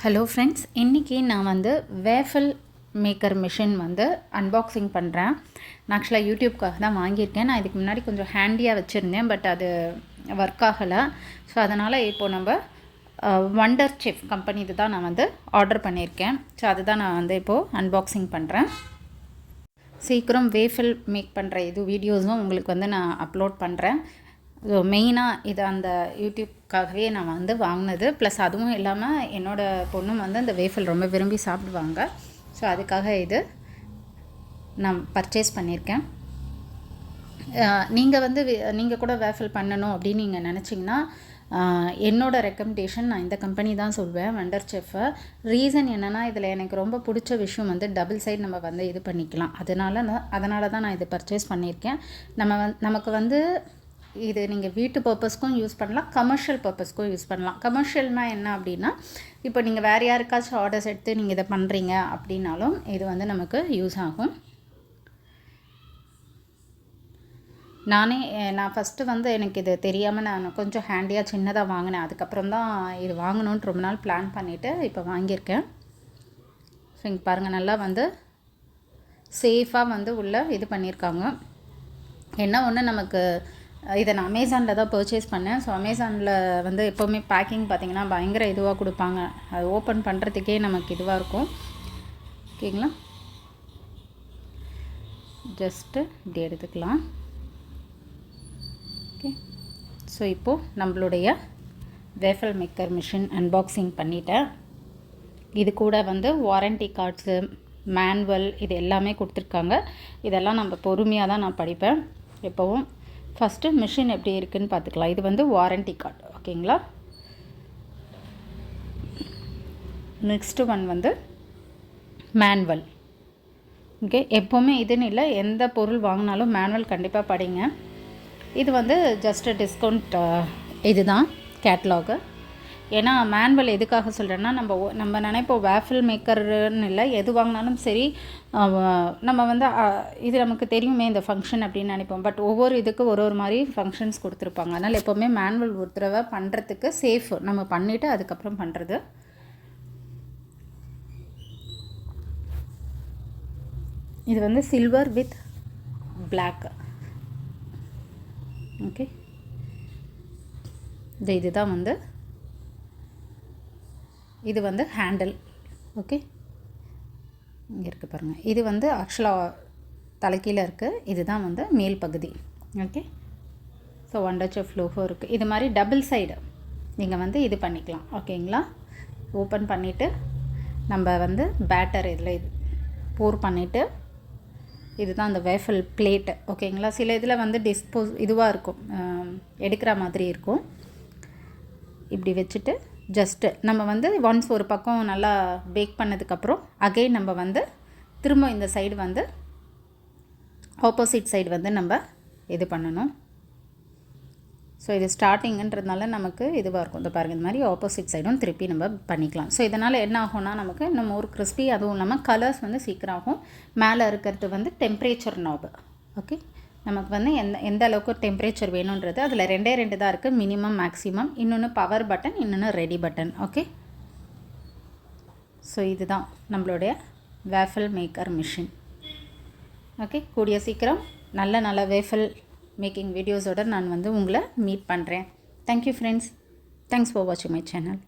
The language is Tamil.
ஹலோ ஃப்ரெண்ட்ஸ், இன்றைக்கி நான் வந்து வேஃபிள் மேக்கர் மிஷின் வந்து அன்பாக்சிங் பண்ணுறேன். நான் ஆக்சுவலாக யூடியூப்காக தான் வாங்கியிருக்கேன். நான் இதுக்கு முன்னாடி கொஞ்சம் ஹேண்டியாக வச்சுருந்தேன், பட் அது ஒர்க் ஆகலை. ஸோ அதனால் இப்போது நம்ம வண்டர் செஃப் கம்பெனி இது தான் நான் வந்து ஆர்டர் பண்ணியிருக்கேன். ஸோ அதுதான் நான் வந்து இப்போது அன்பாக்சிங் பண்ணுறேன். சீக்கிரம் வேஃபிள் மேக் பண்ணுற வீடியோஸும் உங்களுக்கு வந்து நான் அப்லோட் பண்ணுறேன். ஸோ மெயினாக இது அந்த யூடியூப்காகவே நான் வந்து வாங்கினது. ப்ளஸ் அதுவும் இல்லாமல் என்னோடய பொண்ணும் வந்து அந்த வேஃபிள் ரொம்ப விரும்பி சாப்பிடுவாங்க. ஸோ அதுக்காக இது நான் பர்ச்சேஸ் பண்ணியிருக்கேன். நீங்கள் கூட வேஃபிள் பண்ணணும் அப்படின்னு நீங்கள் நினச்சிங்கன்னா என்னோடய ரெக்கமெண்டேஷன் நான் இந்த கம்பெனி தான் சொல்வேன், வண்டர் செஃப்பை. ரீசன் என்னென்னா, இதில் எனக்கு ரொம்ப பிடிச்ச விஷயம் வந்து டபுள் சைடு நம்ம வந்து இது பண்ணிக்கலாம். அதனால தான் நான் இது பர்ச்சேஸ் பண்ணியிருக்கேன். நமக்கு வந்து இது நீங்கள் வீட்டு பர்பஸ்க்கும் யூஸ் பண்ணலாம், கமர்ஷியல் பர்பஸ்க்கும் யூஸ் பண்ணலாம். கமர்ஷியல்னால் என்ன அப்படின்னா, இப்போ நீங்கள் வேறு யாருக்காச்சும் ஆர்டர்ஸ் எடுத்து நீங்கள் இதை பண்ணுறீங்க அப்படின்னாலும் இது வந்து நமக்கு யூஸ் ஆகும். நான் ஃபஸ்ட்டு வந்து எனக்கு இது தெரியாமல் நான் கொஞ்சம் ஹேண்டியாக சின்னதாக வாங்கினேன். அதுக்கப்புறம் தான் இது வாங்கணுன்ட்டு ரொம்ப நாள் பிளான் பண்ணிவிட்டு இப்போ வாங்கியிருக்கேன். ஸோ இங்கே பாருங்கள், நல்லா வந்து சேஃபாக வந்து உள்ளே இது பண்ணியிருக்காங்க. என்ன ஒன்று, நமக்கு இதை நான் அமேசானில் தான் பர்ச்சேஸ் பண்ணேன். ஸோ அமேசானில் வந்து எப்போவுமே பேக்கிங் பார்த்திங்கன்னா பயங்கர இதுவாக கொடுப்பாங்க. அது ஓப்பன் பண்ணுறதுக்கே நமக்கு இதுவாக இருக்கும். ஓகேங்களா, ஜஸ்ட்டு இப்படி எடுத்துக்கலாம். ஓகே, ஸோ இப்போது நம்மளுடைய வேஃபிள் மேக்கர் மிஷின் அன்பாக்சிங் பண்ணிட்டேன். இது கூட வந்து வாரண்டி கார்ட்ஸு, மேனுவல் இது எல்லாமே கொடுத்துருக்காங்க. இதெல்லாம் நம்ம பொறுமையாக தான் நான் படிப்பேன் எப்போவும். ஃபஸ்ட்டு மிஷின் எப்படி இருக்குதுன்னு பார்த்துக்கலாம். இது வந்து வாரண்டி கார்டு, ஓகேங்களா. நெக்ஸ்ட்டு ஒன் வந்து மேனுவல். ஓகே, எப்போவுமே இதுன்னு இல்லை, எந்த பொருள் வாங்கினாலும் மேனுவல் கண்டிப்பாக படிங்க. இது வந்து ஜஸ்ட்டு டிஸ்கவுண்ட் இதுதான் கேட்லாகு. ஏன்னா மேனுவல் எதுக்காக சொல்கிறேன்னா, நம்ம நினைப்போம் வேஃபிள் மேக்கர்னு இல்லை, எது வாங்கினாலும் சரி நம்ம வந்து இது நமக்கு தெரியுமே இந்த ஃபங்க்ஷன் அப்படின்னு நினைப்போம். பட் ஒவ்வொரு இதுக்கு ஒரு மாதிரி ஃபங்க்ஷன்ஸ் கொடுத்துருப்பாங்க. அதனால் எப்போவுமே மேனுவல் ஒரு தடவை பண்ணுறதுக்கு சேஃப், நம்ம பண்ணிவிட்டு அதுக்கப்புறம் பண்ணுறது. இது வந்து சில்வர் வித் பிளாக். ஓகே, இதுதான் வந்து இது வந்து ஹேண்டில். ஓகே, இங்கே இருக்குது பாருங்கள். இது வந்து ஆக்சுவலாக தலைக்கீழே இருக்குது. இதுதான் வந்து மேல் பகுதி. Okay, so Wonderchef logo இருக்குது. இது மாதிரி டபுள் சைடு நீங்கள் வந்து இது பண்ணிக்கலாம். ஓகேங்களா, ஓப்பன் பண்ணிவிட்டு நம்ம வந்து பேட்டர் இதில் இது போர் பண்ணிவிட்டு, இதுதான் அந்த வேஃபிள் பிளேட்டு. ஓகேங்களா, சில இதில் வந்து இதுவாக இருக்கும், எடுக்கிற மாதிரி இருக்கும். இப்படி வச்சுட்டு ஜஸ்ட்டு நம்ம வந்து ஒன்ஸ் ஒரு பக்கம் நல்லா பேக் பண்ணதுக்கப்புறம் அகைன் நம்ம வந்து திரும்ப இந்த சைடு வந்து ஆப்போசிட் சைடு வந்து நம்ம இது பண்ணணும். ஸோ இது ஸ்டார்டிங்குன்றதுனால நமக்கு இதுவாக இருக்கும். இந்த பாருங்கள், இந்த மாதிரி ஆப்போசிட் சைடும் திருப்பி நம்ம பண்ணிக்கலாம். ஸோ இதனால் என்ன ஆகும்னா, நமக்கு இன்னும் ஒரு கிறிஸ்பி, அதுவும் இல்லாமல் கலர்ஸ் வந்து சீக்கிரம் ஆகும். மேலே இருக்கிறது வந்து டெம்பரேச்சர் நாபு. ஓகே, நமக்கு வந்து எந்த அளவுக்கு டெம்பரேச்சர் வேணுன்றது அதில் ரெண்டு தான் இருக்குது, மினிமம் மேக்ஸிமம். இன்னொன்று பவர் பட்டன், இன்னொன்று ரெடி பட்டன். ஓகே, ஸோ இதுதான் நம்மளுடைய வேஃபிள் மேக்கர் மிஷின். ஓகே, கூடிய சீக்கிரம் நல்ல வேஃபிள் மேக்கிங் வீடியோஸோடு நான் வந்து உங்களை மீட் பண்ணுறேன். தேங்க்யூ ஃப்ரெண்ட்ஸ், தேங்க்ஸ் ஃபார் வாட்சிங் மை சேனல்.